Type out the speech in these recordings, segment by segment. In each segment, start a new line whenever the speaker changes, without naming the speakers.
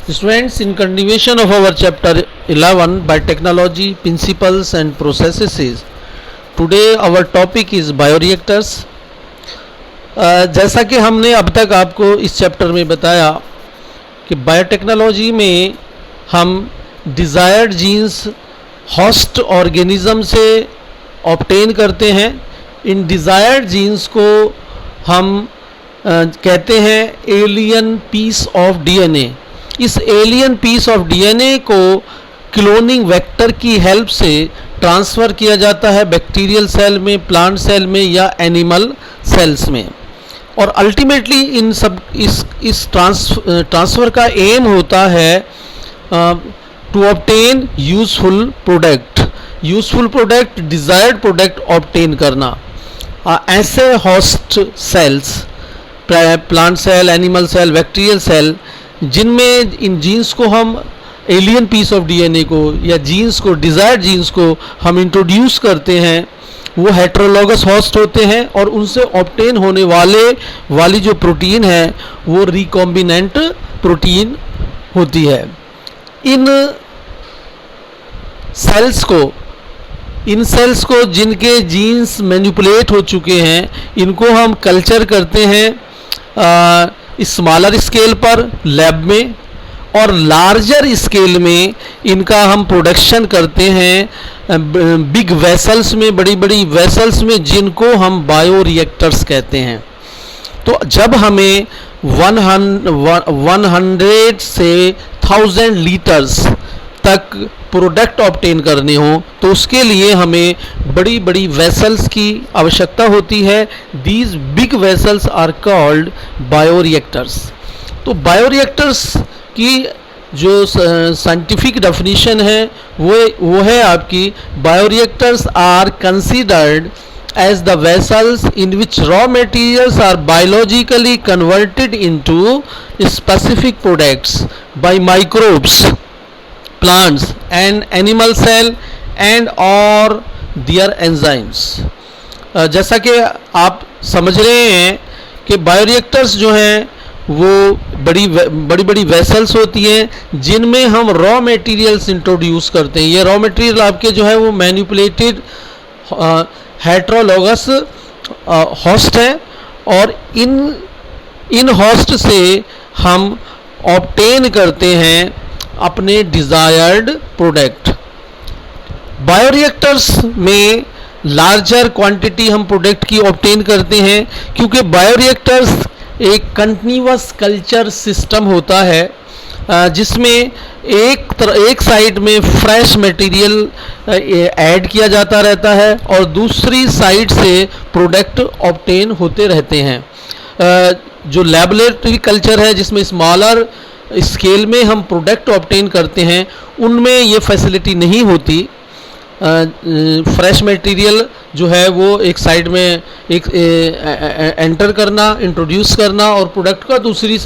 Students, in continuation of our chapter 11 biotechnology principles and processes, today our topic is bioreactors. जैसा कि हमने अब तक आपको इस चैप्टर में बताया कि बायोटेक्नोलॉजी में हम डिज़ायर्ड जीन्स होस्ट ऑर्गेनिज्म से ऑब्टेन करते हैं. इन डिज़ायर्ड जीन्स को हम कहते हैं एलियन पीस ऑफ डीएनए. इस एलियन पीस ऑफ डीएनए को क्लोनिंग वेक्टर की हेल्प से ट्रांसफ़र किया जाता है बैक्टीरियल सेल में, प्लांट सेल में या एनिमल सेल्स में. और अल्टीमेटली इन सब इस ट्रांसफ़र का एम होता है to obtain useful product desired product obtain करना. ऐसे host cells, plant cell, animal cell, bacterial cell, जिनमें इन जीन्स को हम एलियन पीस ऑफ डीएनए को या जीन्स को, डिज़ायर्ड जीन्स को हम इंट्रोड्यूस करते हैं, वो हेट्रोलॉगस होस्ट होते हैं और उनसे ऑब्टेन होने वाली जो प्रोटीन है वो रिकॉम्बिनेंट प्रोटीन होती है. इन सेल्स को जिनके जीन्स मैनिपुलेट हो चुके हैं, इनको हम कल्चर करते हैं स्मॉलर स्केल पर लैब में, और लार्जर स्केल में इनका हम प्रोडक्शन करते हैं बिग वेसल्स में, बड़ी बड़ी वेसल्स में, जिनको हम बायोरिएक्टर्स कहते हैं. तो जब हमें 100 से 1000 लीटर्स तक प्रोडक्ट ऑब्टेन करने हो तो उसके लिए हमें बड़ी बड़ी वेसल्स की आवश्यकता होती है. These big vessels are called bioreactors. तो बायोरिएक्टर्स की जो साइंटिफिक डेफिनेशन है वो है आपकी, bioreactors are considered as the vessels in which raw materials are biologically converted into specific products by microbes, plants and animal cell and or their enzymes. जैसा कि आप समझ रहे हैं कि बायोरिएक्टर्स जो हैं वो बड़ी वेसल्स होती हैं जिनमें हम रॉ मटेरियल्स इंट्रोड्यूस करते हैं. ये रॉ मटेरियल आपके जो है वो मैनिपुलेटेड हेट्रोलॉगस होस्ट है और इन होस्ट से हम ऑब्टेन करते हैं अपने डिज़ायर्ड प्रोडक्ट. बायोरिएक्टर्स में लार्जर क्वांटिटी हम प्रोडक्ट की ऑब्टेन करते हैं क्योंकि बायोरिएक्टर्स एक कंटिन्यूअस कल्चर सिस्टम होता है जिसमें एक साइड में फ्रेश मटेरियल ऐड किया जाता रहता है और दूसरी साइड से प्रोडक्ट ऑब्टेन होते रहते हैं. जो लैबोरेटरी कल्चर है जिसमें स्मॉलर स्केल में हम प्रोडक्ट ऑब्टेन करते हैं, उनमें ये फैसिलिटी नहीं होती. फ्रेश मटेरियल जो है वो एक साइड में एंटर करना, इंट्रोड्यूस करना और प्रोडक्ट का दूसरी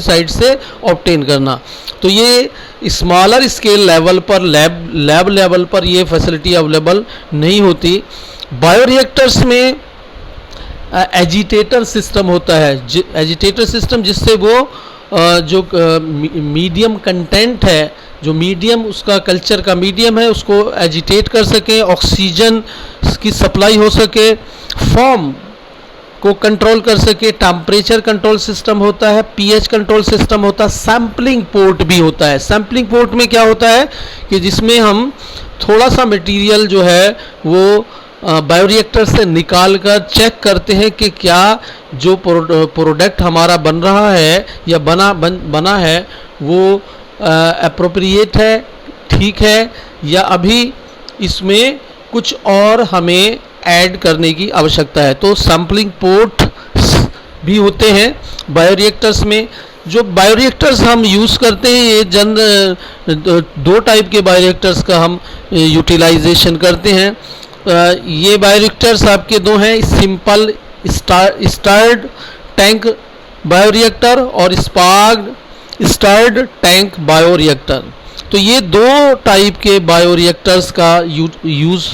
साइड से ऑब्टेन करना. तो ये स्मॉलर स्केल लेवल पर, लैब लेवल पर ये फैसिलिटी अवेलेबल नहीं होती. बायोरिएक्टर्स में एजिटेटर सिस्टम होता है, एजिटेटर सिस्टम जिससे वो जो मीडियम कंटेंट है, जो मीडियम उसका कल्चर का मीडियम है, उसको एजिटेट कर सके, ऑक्सीजन की सप्लाई हो सके, फॉर्म को कंट्रोल कर सके. टेम्परेचर कंट्रोल सिस्टम होता है, पीएच कंट्रोल सिस्टम होता है, सैम्पलिंग पोर्ट भी होता है. सैम्पलिंग पोर्ट में क्या होता है कि जिसमें हम थोड़ा सा मटेरियल जो है वो बायोरिएक्टर से निकाल कर चेक करते हैं कि क्या जो प्रोडक्ट हमारा बन रहा है या बना है वो एप्रोप्रिएट है, ठीक है, या अभी इसमें कुछ और हमें ऐड करने की आवश्यकता है. तो सैम्पलिंग पोर्ट भी होते हैं बायोरिएक्टर्स में. जो बायोरिएक्टर्स हम यूज़ करते हैं ये दो टाइप के बायोरिएक्टर्स का हम यूटिलाइजेशन करते हैं. ये बायोरिएक्टर्स आपके दो हैं, सिंपल स्टर्ड टैंक बायोरिएक्टर और स्पार्क्ड स्टर्ड टैंक बायोरिएक्टर. तो ये दो टाइप के बायोरिएक्टर्स का यूज़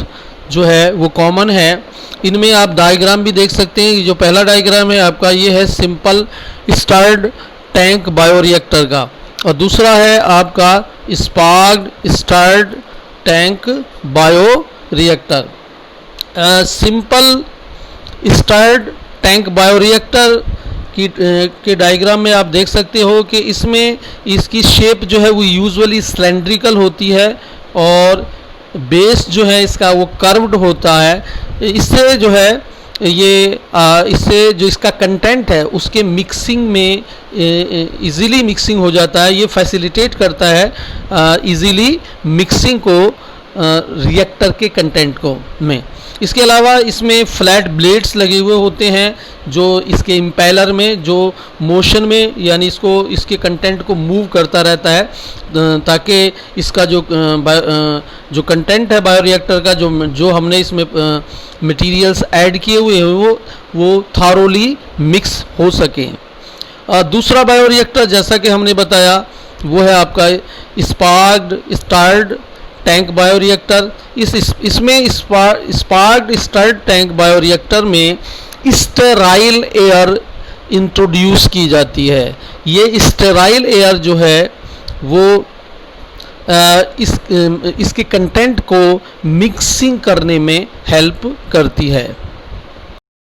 जो है वो कॉमन है. इनमें आप डायग्राम भी देख सकते हैं. जो पहला डायग्राम है आपका ये है सिंपल स्टर्ड टैंक बायोरिएक्टर का. और दूसरा है आपका sparged stirred tank bioreactor. Simple stirred tank bioreactor की के डायग्राम में आप देख सकते हो कि इसमें इसकी शेप जो है वो यूजुअली सिलेंड्रिकल होती है और बेस जो है इसका वो कर्व्ड होता है। इससे जो है ये इससे जो इसका कंटेंट है उसके मिक्सिंग में इजीली मिक्सिंग हो जाता है। ये फैसिलिटेट करता है इजीली मिक्सिंग को रिएक्टर के कंटेंट को में। इसके अलावा इसमें फ्लैट ब्लेड्स लगे हुए होते हैं जो इसके इम्पेलर में जो मोशन में यानी इसके कंटेंट को मूव करता रहता है ताकि इसका जो कंटेंट है बायोरिएक्टर का जो हमने इसमें मटेरियल्स ऐड किए हुए हैं वो थारोली मिक्स हो सके। दूसरा बायोरिएक्टर जैसा कि हमने बताया वो है आपका स्पार्क्ड स्टर्ड टैंक बायोरिएक्टर। इसमें स्पार्क्ड स्टर्ड टैंक बायोरिएक्टर में स्टेराइल एयर इंट्रोड्यूस की जाती है। ये स्टेराइल एयर जो है वो इसके कंटेंट को मिक्सिंग करने में हेल्प करती है।